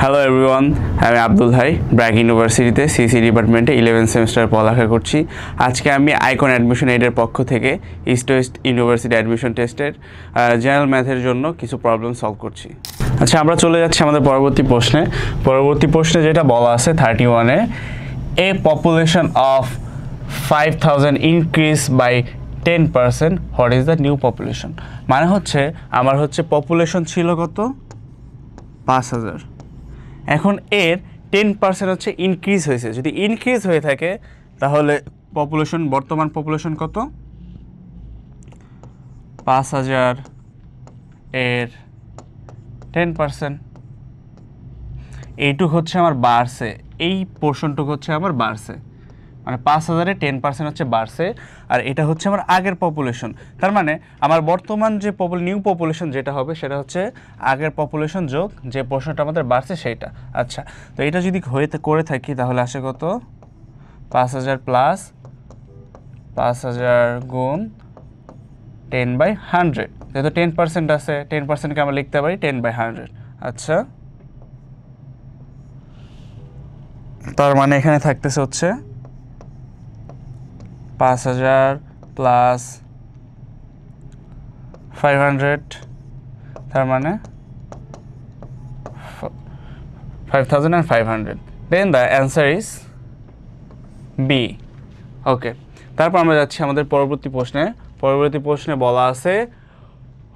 Hello everyone, আমি আব্দুল ভাই ব্র্যাক ইউনিভার্সিটিতে সিসি ডিপার্টমেন্টে 11 সেমিস্টার পড়ালেখা করছি। আজকে আমি আইকন অ্যাডমিশন এইডের পক্ষ থেকে ইস্ট ওয়েস্ট ইউনিভার্সিটি অ্যাডমিশন টেস্টের জেনারেল ম্যাথের জন্য কিছু প্রবলেম সলভ করছি। আচ্ছা, আমরা চলে যাচ্ছি আমাদের পরবর্তী প্রশ্নে যেটা বলা আছে 31-এ, a population of 5,000 increase by 10%, what is the new population. মানে হচ্ছে আমার পপুলেশন ছিল কত, 5,000। এখন এর 10% হচ্ছে ইনক্রিজ হয়েছে। যদি ইনক্রিজ হয়ে থাকে তাহলে বর্তমান পপুলেশন কত, 5,000 এর 10%। এইটুক হচ্ছে আমার বাড়ছে, এই পোর্শনটুকু হচ্ছে আমার বাড়ছে, মানে 5,000-এ 10% হচ্ছে বাড়ছে, আর এটা হচ্ছে আমার আগের পপুলেশন। তার মানে আমার বর্তমান যে নিউ পপুলেশন যেটা হবে সেটা হচ্ছে আগের পপুলেশন যোগ যে পোর্শনটা আমাদের বাড়ছে সেইটা। আচ্ছা, তো এটা যদি করে থাকি তাহলে আসে কত, 5,000 প্লাস 5,000 গুণ 10/100। যেহেতু 10% আছে, 10%কে আমরা লিখতে পারি 10/100। আচ্ছা, তার মানে এখানে থাকতেছে হচ্ছে 5,000 প্লাস 500, তার মানে 5,500। Then the answer is B. Okay, তারপর আমরা যাচ্ছি আমাদের পরবর্তী প্রশ্নে বলা আছে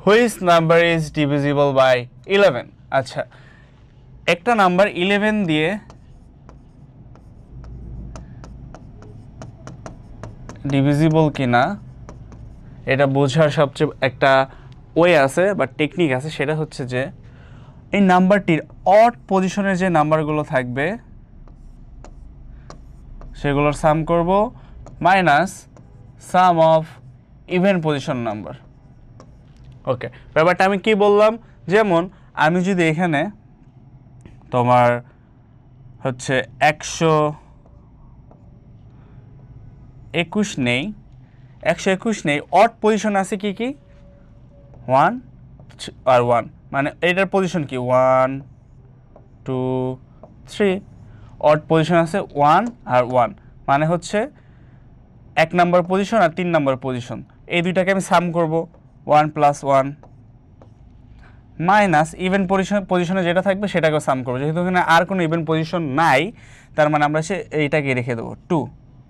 which number is divisible by 11। আচ্ছা, একটা নাম্বার 11 দিয়ে ডিভিজিবল কিনা এটা বোঝার সবচেয়ে একটা ওয়ে আছে বা টেকনিক আছে, সেটা হচ্ছে যে এই নাম্বারটির অড পজিশনের যে নাম্বারগুলো থাকবে সেগুলোর সাম করব minus sum of even position number. Okay, ব্যাপারটা আমি কি বললাম, যেমন আমি যদি এখানে তোমার 121 নেই, অড পজিশন আছে কি 1 আর 1, মানে এটার পজিশন কি 1 2 3, অড পজিশন আছে 1 আর 1, মানে হচ্ছে 1 নাম্বার পজিশন আর 3 নাম্বার পজিশন, এই দুইটাকে আমি সাম করব 1 + 1 মাইনাস ইভেন পজিশনে যেটা থাকবে সেটাকেও সাম করবো। যেহেতু এখানে আর কোনো ইভেন পজিশন নাই, তার মানে আমরা এইটাকে রেখে দেবো 2,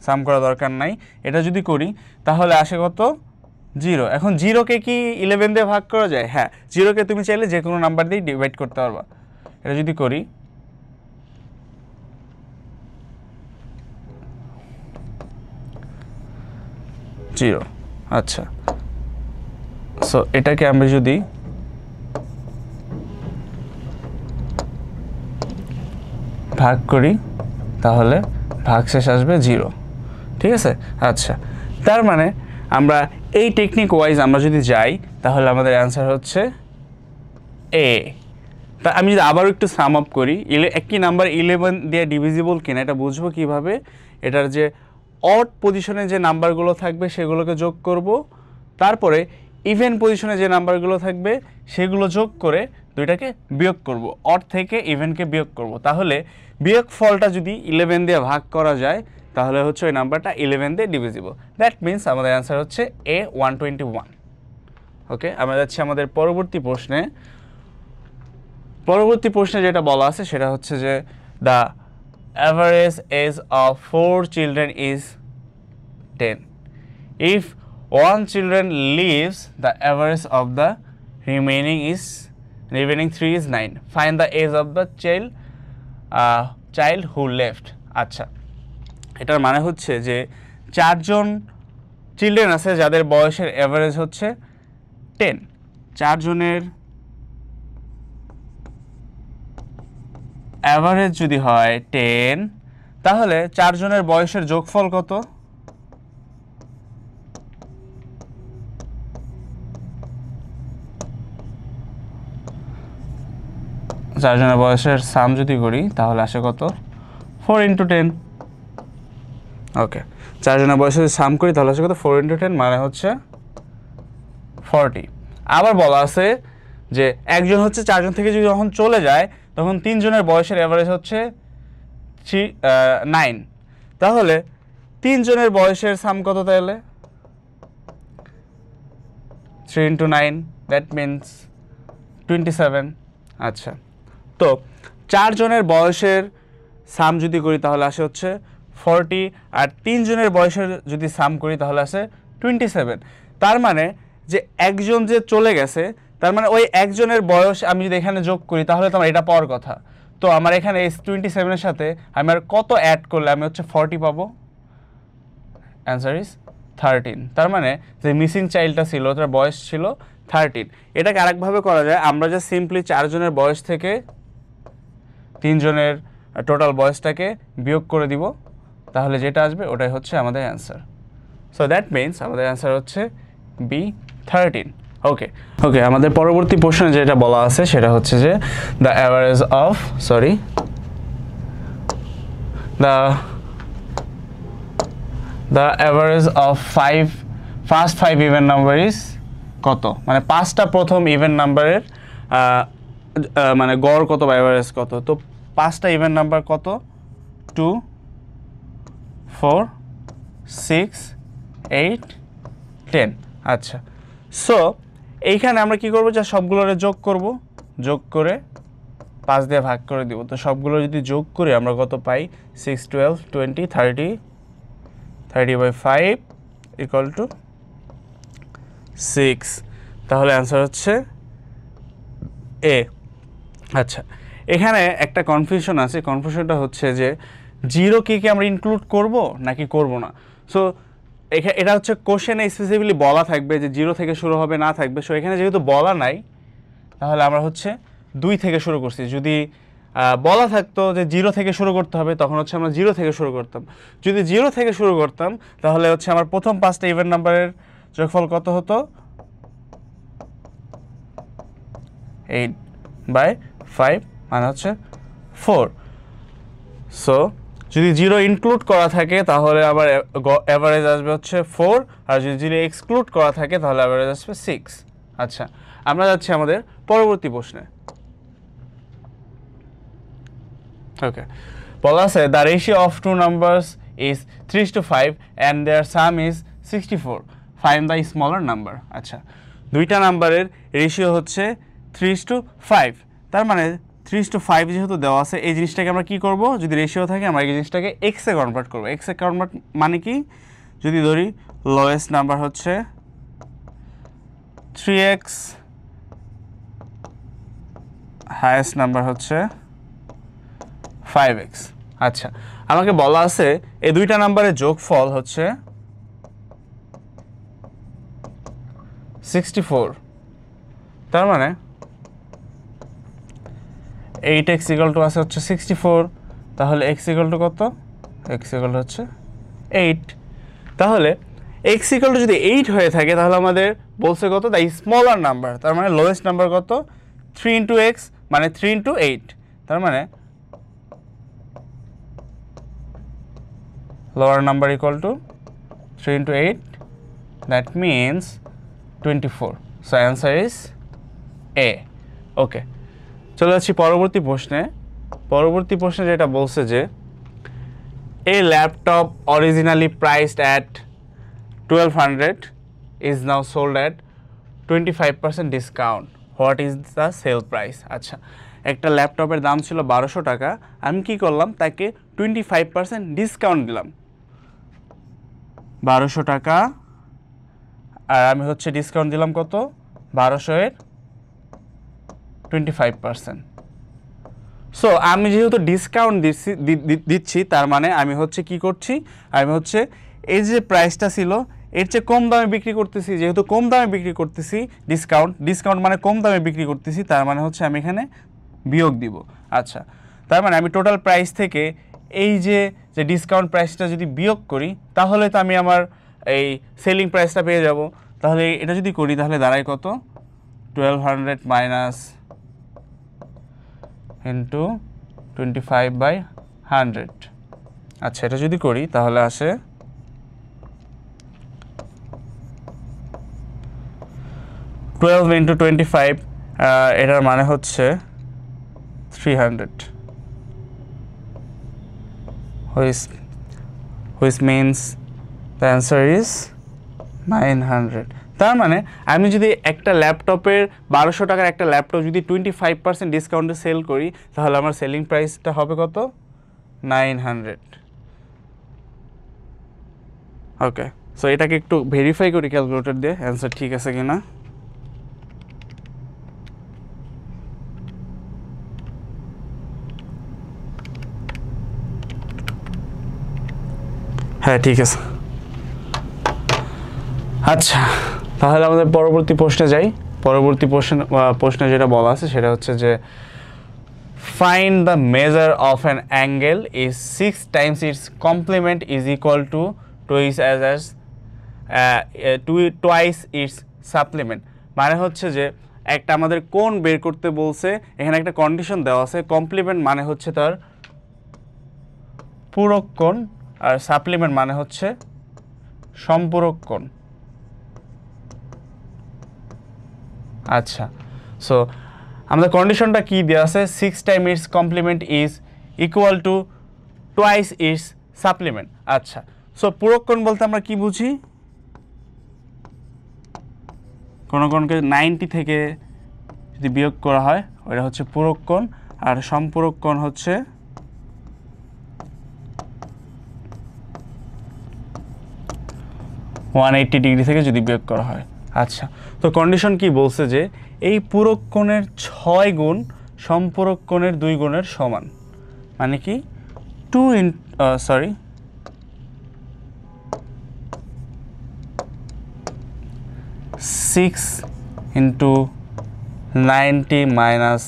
সাম করা দরকার নাই। এটা যদি করি তাহলে আসে কত, 0। এখন 0কে কি 11 দিয়ে ভাগ করা যায়? হ্যাঁ, 0কে তুমি চাইলে যে কোনো নাম্বার দিয়ে ডিভাইড করতে পারবা। এটা যদি করি, জিরো। আচ্ছা, সো এটাকে আমরা যদি ভাগ করি তাহলে ভাগশেষ আসবে 0, ঠিক আছে। আচ্ছা, তার মানে আমরা এই টেকনিক ওয়াইজ আমরা যদি যাই তাহলে আমাদের অ্যান্সার হচ্ছে এ। তা আমি যদি আবারও একটু সাম আপ করি, একই নাম্বার 11 দিয়ে ডিভিজিবল কিনা এটা বুঝবো কিভাবে, এটার যে অড পজিশনে যে নাম্বারগুলো থাকবে সেগুলোকে যোগ করব, তারপরে ইভেন পজিশনে যে নাম্বারগুলো থাকবে সেগুলো যোগ করে দুইটাকে বিয়োগ করব, অড থেকে ইভেনকে বিয়োগ করব। তাহলে বিয়োগ ফলটা যদি 11 দিয়ে ভাগ করা যায় তাহলে হচ্ছে ওই নাম্বারটা 11 দিয়ে ডিভিজিবল। দ্যাট মিনস আমাদের অ্যান্সার হচ্ছে এ 121। ওকে, আমরা যাচ্ছি আমাদের পরবর্তী প্রশ্নে যেটা বলা আছে সেটা হচ্ছে যে the average age of 4 children is 10. If 1 children leaves, the average of the remaining 3 is 9. Find the age of the child who left. আচ্ছা, এটার মানে হচ্ছে যে 4জন চিলড্রেন আছে যাদের বয়সের অ্যাভারেজ হচ্ছে 10। 4 জনের অ্যাভারেজ যদি হয় 10, তাহলে 4 জনের বয়সের যোগফল কত? 4 জনের বয়সের সাম যদি করি তাহলে আসে কত, 4 × 10। ওকে, 4 জনের বয়সের সাম করি তাহলে আসে কত, 4 × 10, মানে হচ্ছে 40। আবার বলা আছে যে একজন হচ্ছে 4 জন থেকে যদি যখন চলে যায় তখন 3 জনের বয়সের অ্যাভারেজ হচ্ছে 9। তাহলে 3 জনের বয়সের সাম কত তাহলে 3 × 9 দ্যাট মিনস 27। আচ্ছা, তো 4 জনের বয়সের সাম যদি করি তাহলে আসে হচ্ছে 40, আর 3 জনের বয়সের যদি সাম করি তাহলে আসে 27। তার মানে যে একজন যে চলে গেছে, তার মানে ওই একজনের বয়স আমি যদি এখানে যোগ করি তাহলে তো আমার এটা পাওয়ার কথা। তো আমার এখানে এই 27-এর সাথে আমি আর কত অ্যাড করলে আমি হচ্ছে 40 পাবো? Answer is 13। তার মানে যে মিসিং চাইল্ডটা ছিল তার বয়স ছিল 13। এটাকে আরেকভাবে করা যায়, আমরা যে সিম্পলি 4 জনের বয়স থেকে 3 জনের টোটাল বয়সটাকে বিয়োগ করে দিব, তাহলে যেটা আসবে ওটাই হচ্ছে আমাদের অ্যান্সার। সো দ্যাট মিনস আমাদের অ্যান্সার হচ্ছে বি 13। ওকে, আমাদের পরবর্তী প্রশ্নে যেটা বলা আছে সেটা হচ্ছে যে the average of the average of first 5 even number is কত, মানে 5টা প্রথম ইভেন নাম্বারের মানে গড় কত বা অ্যাভারেজ কত। তো 5টা ইভেন নাম্বার কত? 2, 4, 6, 8, 10। আচ্ছা, সো এইখানে আমরা কি করব, যা সবগুলোরে যোগ করব, যোগ করে 5 দিয়ে ভাগ করে দিব। তো সবগুলো যদি যোগ করি আমরা কত পাই? 6, 12, 20, 30/5 ইকুয়াল টু 6। তাহলে অ্যান্সার হচ্ছে এ। আচ্ছা, এখানে একটা কনফিউশন আছে, কনফিউশনটা হচ্ছে যে 0 কি আমরা ইনক্লুড করব নাকি করব না। সো এটা হচ্ছে কোশ্চেনে স্পেসিফিকলি বলা থাকবে যে 0 থেকে শুরু হবে না থাকবে। সো এখানে যেহেতু বলা নাই তাহলে আমরা হচ্ছে 2 থেকে শুরু করছি। যদি বলা থাকতো যে 0 থেকে শুরু করতে হবে তখন হচ্ছে আমরা 0 থেকে শুরু করতাম। যদি 0 থেকে শুরু করতাম তাহলে হচ্ছে আমার প্রথম 5টা ইভেন নাম্বারের যোগফল কত হতো? 8/5 মানে হচ্ছে 4। সো যদি 0 ইনক্লুড করা থাকে তাহলে আবার অ্যাভারেজ আসবে হচ্ছে 4, আর যদি 0 এক্সক্লুড করা থাকে তাহলে অ্যাভারেজ আসবে 6। আচ্ছা, আমরা যাচ্ছি আমাদের পরবর্তী প্রশ্নে। ওকে, বলা আছে the ratio of 2 numbers is 3:5 and their sum is 64, find the smaller number. আচ্ছা, দুইটা নাম্বারের রেশিও হচ্ছে 3:5। তার মানে 3:5 যেহেতু দেওয়া আছে, এই জিনিসটাকে আমরা কি করব, যদি রেশিও থাকে আমরা এই জিনিসটাকে এক্সে কনভার্ট করব। এক্সে কনভার্ট মানে কি, যদি ধরি লোয়েস্ট নাম্বার হচ্ছে 3x, হাইয়েস্ট নাম্বার হচ্ছে 5x। আচ্ছা, আমাকে বলা আছে এই দুইটা নাম্বারের যোগফল হচ্ছে 64। তার মানে 8x ইকুয়াল টু আছে হচ্ছে 64, তাহলে x ইকুয়াল টু কত? x ইকুয়াল টু হচ্ছে 8। তাহলে x ইকুয়াল টু যদি 8 হয়ে থাকে তাহলে আমাদের বলছে কত? The smaller number. তার মানে লোয়েস্ট নাম্বার কত? 3 × x মানে 3 × 8। তার মানে lower number equal to 3 × 8, that means 24. So answer is A. ওকে, চলে যাচ্ছি পরবর্তী প্রশ্নে। পরবর্তী প্রশ্নে যেটা বলছে যে a laptop originally priced at 1200 is now sold at 25% discount. What is the sale price? আচ্ছা, একটা ল্যাপটপের দাম ছিল 1200 টাকা, আমি কি করলাম, তাকে 25% ডিসকাউন্ট দিলাম। 1200 টাকা আর আমি হচ্ছে ডিসকাউন্ট দিলাম কত? 1200-এর 25%। সো আমি যেহেতু ডিসকাউন্ট দিচ্ছি তার মানে আমি হচ্ছে কি করছি, আমি হচ্ছে এই যে প্রাইসটা ছিল এর চেয়ে কম দামে বিক্রি করতেছি। যেহেতু কম দামে বিক্রি করতেছি, ডিসকাউন্ট মানে কম দামে বিক্রি করতেছি, তার মানে হচ্ছে আমি এখানে বিয়োগ দিব। আচ্ছা, তার মানে আমি টোটাল প্রাইস থেকে এই যে ডিসকাউন্ট প্রাইসটা যদি বিয়োগ করি তাহলে তো আমি আমার এই সেলিং প্রাইসটা পেয়ে যাব। তাহলে এটা যদি করি তাহলে দাঁড়ায় কত? 1200 মাইনাস ইন্টু 25/100। আচ্ছা, এটা যদি করি তাহলে আসে 12 × 25, এটার মানে হচ্ছে 300, which means the answer is 900. তার মানে আমি যদি একটা ল্যাপটপের 1200 টাকার একটা ল্যাপটপ যদি 25% ডিসকাউন্টে সেল করি তাহলে আমার সেলিং প্রাইসটা হবে কত? 900. ওকে, সো এটাকে একটু ভেরিফাই করি ক্যালকুলেটর দিয়ে অ্যান্সার ঠিক আছে কিনা। হ্যাঁ ঠিক আছে। আচ্ছা, তাহলে আমাদের পরবর্তী প্রশ্নে যাই। পরবর্তী প্রশ্নে যেটা বলা আছে সেটা হচ্ছে যে find the measure of an angle is 6 times its complement is equal to twice its supplement। মানে হচ্ছে যে একটা আমাদের কোণ বের করতে বলছে, এখানে একটা কন্ডিশন দেওয়া আছে, কমপ্লিমেন্ট মানে হচ্ছে তার পূরক কোণ আর সাপ্লিমেন্ট মানে হচ্ছে সম্পূরক কোণ। আচ্ছা, সো আমাদের কন্ডিশনটা কি দেওয়া আছে? 6 time its complement is equal to twice its supplement. আচ্ছা, সো পূরক কোণ বলতে আমরা কি বুঝি? কোনো কোণকে 90 থেকে যদি বিয়োগ করা হয় ওটা হচ্ছে পূরক কোণ, আর সম্পূরক কোণ হচ্ছে ডিগ্রি থেকে যদি বিয়োগ করা হয়। আচ্ছা, তো কন্ডিশন কি বলছে যে এই পূরক কোণের 6 গুণ সম্পূরক কোণের 2 গুণের সমান। মানে কি 6 into 90 minus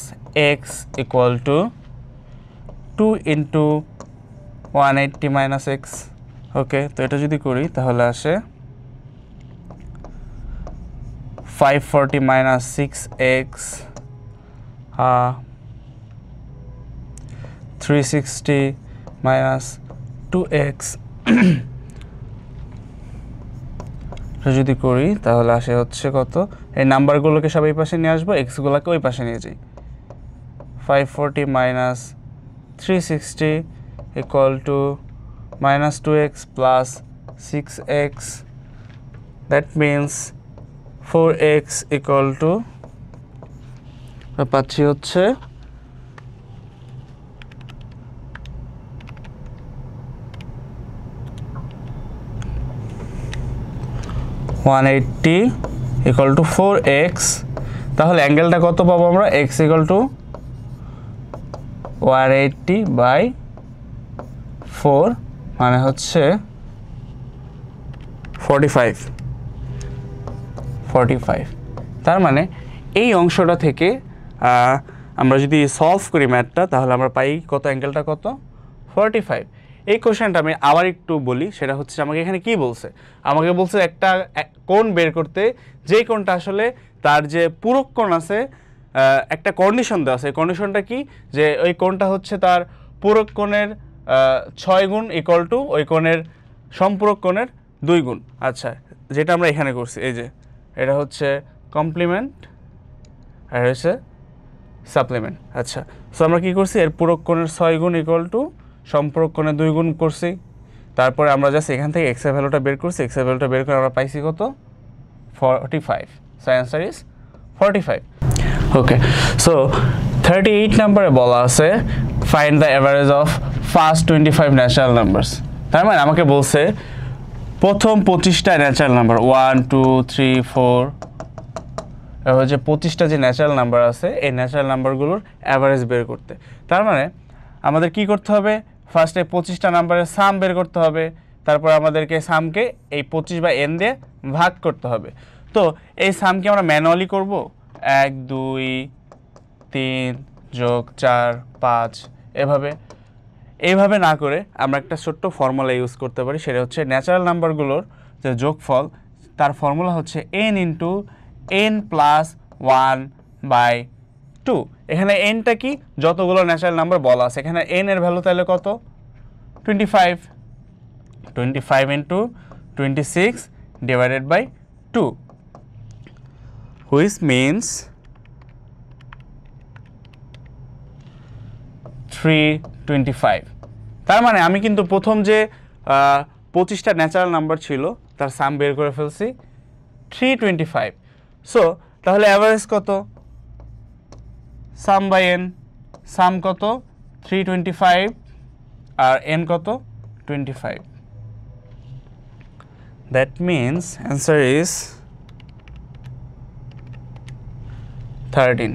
x equal to 2 into 180 minus x। ওকে, তো এটা যদি করি তাহলে আসে 540 minus 6x 360 minus 2x যদি করি তাহলে আসে হচ্ছে কত? এই নাম্বারগুলোকে সব এই পাশে নিয়ে আসবো, এক্সগুলোকে ওই পাশে নিয়ে যাই। 540 minus 360 equal to minus 2x plus 6x, that means 4x equal to পাচ্ছি হচ্ছে 180 equal to 4x। তাহলে অ্যাঙ্গেলটা কত পাবো আমরা? x equal to 180 by 4 মানে হচ্ছে 45। তার মানে এই অংশটা থেকে আমরা যদি সলভ করি ম্যাথটা তাহলে আমরা পাই কত? অ্যাঙ্গেলটা কত? 45। এই কোশ্চেনটা আমি আবার একটু বলি, সেটা হচ্ছে আমাকে এখানে কি বলছে? আমাকে বলছে একটা কোণ বের করতে, যেই কোণটা আসলে তার যে পূরক কোণ আছে একটা কন্ডিশন দেওয়া আছে। কন্ডিশনটা কি? যে ওই কোণটা হচ্ছে তার পূরক কোণের 6 গুণ ইকুয়াল টু ওই কোণের সম্পূরক কোণের 2 গুণ। আচ্ছা, যেটা আমরা এখানে করছি, এই যে এটা হচ্ছে কমপ্লিমেন্ট আর হচ্ছে সাপ্লিমেন্ট। আচ্ছা, সো আমরা কি করছি? এর পূরক কোণের 6 গুণ ইকুয়াল টু সম্পূরক কোণের 2 গুণ করছি। তারপরে আমরা জাস্ট এখান থেকে এক্স এর ভ্যালুটা বের করছি। এক্স এর ভ্যালুটা বের করে আমরা পাইছি কত? 45। So answer is 45। Okay, so 38 নম্বরে বলা আছে find the average of first 25 natural numbers. তার মানে আমাকে বলছে প্রথম 25টা ন্যাচারাল নাম্বার 1 2 3 4 হচ্ছে 25টা যে ন্যাচারাল নাম্বার আছে এই ন্যাচারাল নাম্বারগুলোর অ্যাভারেজ বের করতে। তার মানে আমাদের কি করতে হবে? ফার্স্টে 25টা নাম্বারের সাম বের করতে হবে, তারপর আমাদেরকে সামকে এই 25/n দিয়ে ভাগ করতে হবে। তো এই সামকে আমরা ম্যানুয়ালি করব, 1 2 3 যোগ 4 5 এইভাবে না করে আমরা একটা ছোট্ট ফর্মুলা ইউজ করতে পারি। সেটা হচ্ছে ন্যাচারাল নাম্বারগুলোর যে যোগফল, তার ফর্মুলা হচ্ছে n ইন্টু n প্লাস 1/2। এখানে nটা কি? যতগুলো ন্যাচারাল নাম্বার বলা আছে, এখানে n এর ভ্যালু তাহলে কত? 25 into 26 divided by 2, which means 325। তার মানে আমি কিন্তু প্রথম যে 25টা ন্যাচারাল নাম্বার ছিল তার সাম বের করে ফেলছি 325। সো তাহলে অ্যাভারেজ কত? সাম বাই এন, সাম কত? 325 আর এন কত? 25। That means answer is 13।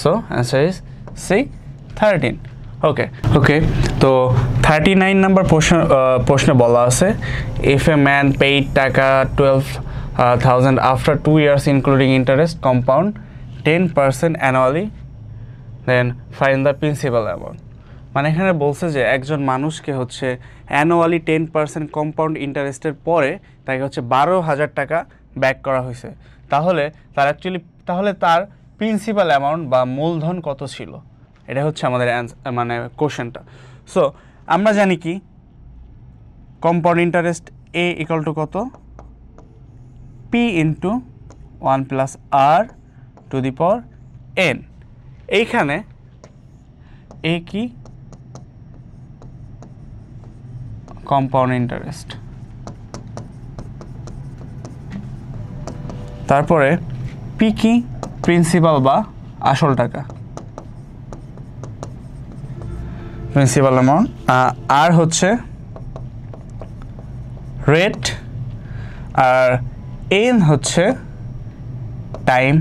So answer is C 13। Okay তো 39 নাম্বার প্রশ্ন বলা আছে ইফ এ ম্যান পেইড টাকা 12,000 after 2 years including interest compound 10% annually then find the principal amount. মানে এখানে বলছে যে একজন মানুষকে হচ্ছে অ্যানুয়ালি 10% কম্পাউন্ড ইন্টারেস্টের পরে তাকে হচ্ছে 12,000 টাকা ব্যাক করা হয়েছে, তাহলে তার প্রিন্সিপাল অ্যামাউন্ট বা মূলধন কত ছিল? এটা হচ্ছে আমাদের মানে কোশ্চেনটা। সো আমরা জানি কি compound interest A equal to কত? P into 1 plus R to the power N. এইখানে এ কি? Compound interest. তারপরে পি কি? প্রিন্সিপাল বা আসল টাকা, প্রিন্সিপাল অ্যামাউন্ট। আর হচ্ছে রেট, আর এন হচ্ছে টাইম।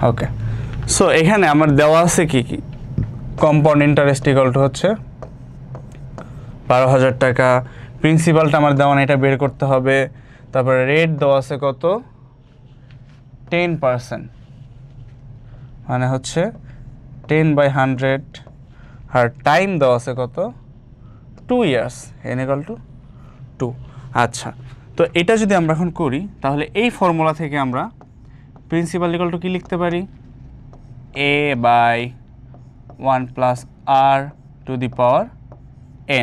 ওকে, সো এখানে আমার দেওয়া আছে কি কি? কম্পাউন্ড ইন্টারেস্ট ইকুয়াল টু হচ্ছে 12,000 টাকা, প্রিন্সিপালটা আমার দেওয়া না, এটা বের করতে হবে। তারপরে রেট দেওয়া আছে কত? 10%, মানে হচ্ছে 10/100। আর টাইম দেওয়া আছে কত? 2 years, n equal to 2। আচ্ছা, তো এটা যদি আমরা এখন করি তাহলে এই ফর্মুলা থেকে আমরা প্রিন্সিপাল ইকুয়াল টু কি লিখতে পারি? a by 1 plus R to the power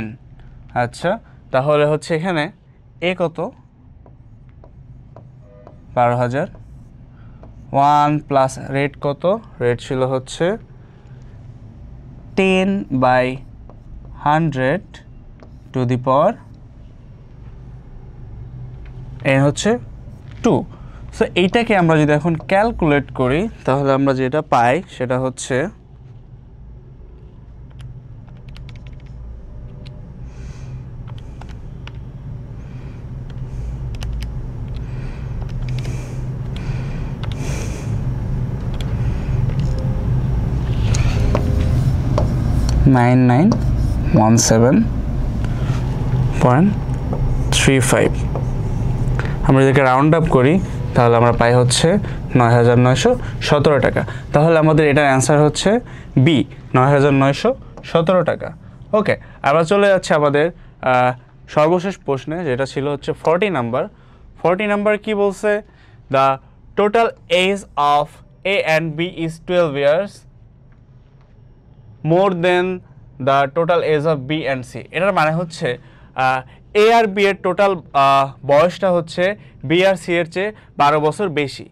n। আচ্ছা, তাহলে হচ্ছে এখানে এ কত? 12,000, 1 প্লাস রেট কত? রেট ছিল হচ্ছে 10/100 টু দি পাওয়ার এন হচ্ছে 2। সো এইটাকে আমরা যদি এখন ক্যালকুলেট করি তাহলে আমরা যেটা পাই সেটা হচ্ছে 9917.35। আমরা যদি রাউন্ড আপ করি তাহলে আমরা পাই হচ্ছে 9,917 টাকা। তাহলে আমাদের এটার অ্যান্সার হচ্ছে বি, 9,917 টাকা। ওকে, আমরা চলে যাচ্ছি আমাদের সর্বশেষ প্রশ্নে, যেটা ছিল হচ্ছে 40 নাম্বার। 40 নাম্বার কি বলছে? The total age of A and B is 12 years more than the total age of B and C. এটার মানে হচ্ছে এ আর বি এর টোটাল বয়সটা হচ্ছে বি আর সি এর চেয়ে 12 বছর বেশি।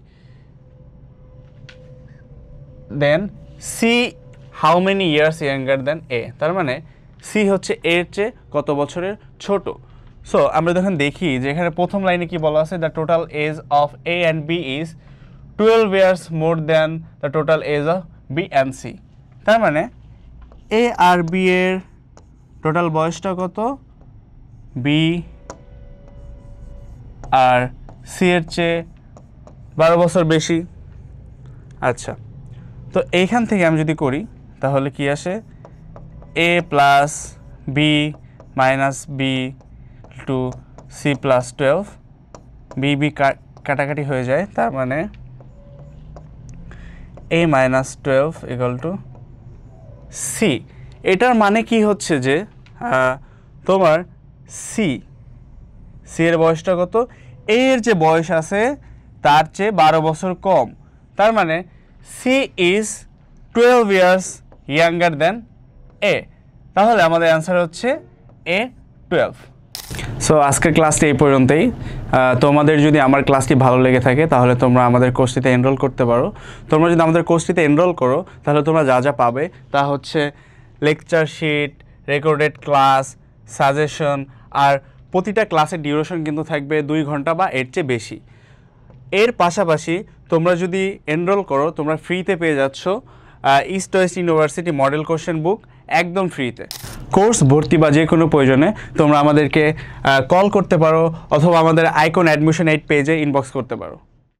Then C how many years younger than A, তার মানে সি হচ্ছে এর চেয়ে কত বছরের ছোট। সো আমরা যখন দেখি যে এখানে প্রথম লাইনে কি বলা আছে? The total age of A and B is 12 years more than the total age of B and C. তার মানে এ আর বি এর টোটাল বয়সটা কত? বি আর সি এর চেয়ে 12 বছর বেশি। আচ্ছা, তো এইখান থেকে আমি যদি করি তাহলে কি আসে? A plus B minus B to C plus 12, B B কাটাকাটি হয়ে যায়, তার মানে A minus 12 equal to C. এটার মানে কি হচ্ছে যে তোমার সি এর বয়সটা কত? এ এর যে বয়স আছে তার চেয়ে 12 বছর কম, তার মানে C is 12 years younger than এ। তাহলে আমাদের অ্যান্সার হচ্ছে এ 12। সো আজকের ক্লাসটি এই পর্যন্তই। তোমাদের যদি আমার ক্লাসটি ভালো লেগে থাকে তাহলে তোমরা আমাদের কোর্সটিতে এনরোল করতে পারো। তোমরা যদি আমাদের কোর্সটিতে এনরোল করো তাহলে তোমরা যা যা পাবে তা হচ্ছে lecture sheet, recorded class, suggestion, আর প্রতিটা ক্লাসের ডিউরেশন কিন্তু থাকবে 2 ঘন্টা বা এর চেয়ে বেশি। এর পাশাপাশি তোমরা যদি এনরোল করো তোমরা ফ্রিতে পেয়ে যাচ্ছ east West university model question বুক একদম ফ্রিতে। কোর্স ভর্তি বা যে কোনো প্রয়োজনে তোমরা আমাদেরকে কল করতে পারো অথবা আমাদের আইকন অ্যাডমিশন 8 পেজে ইনবক্স করতে পারো।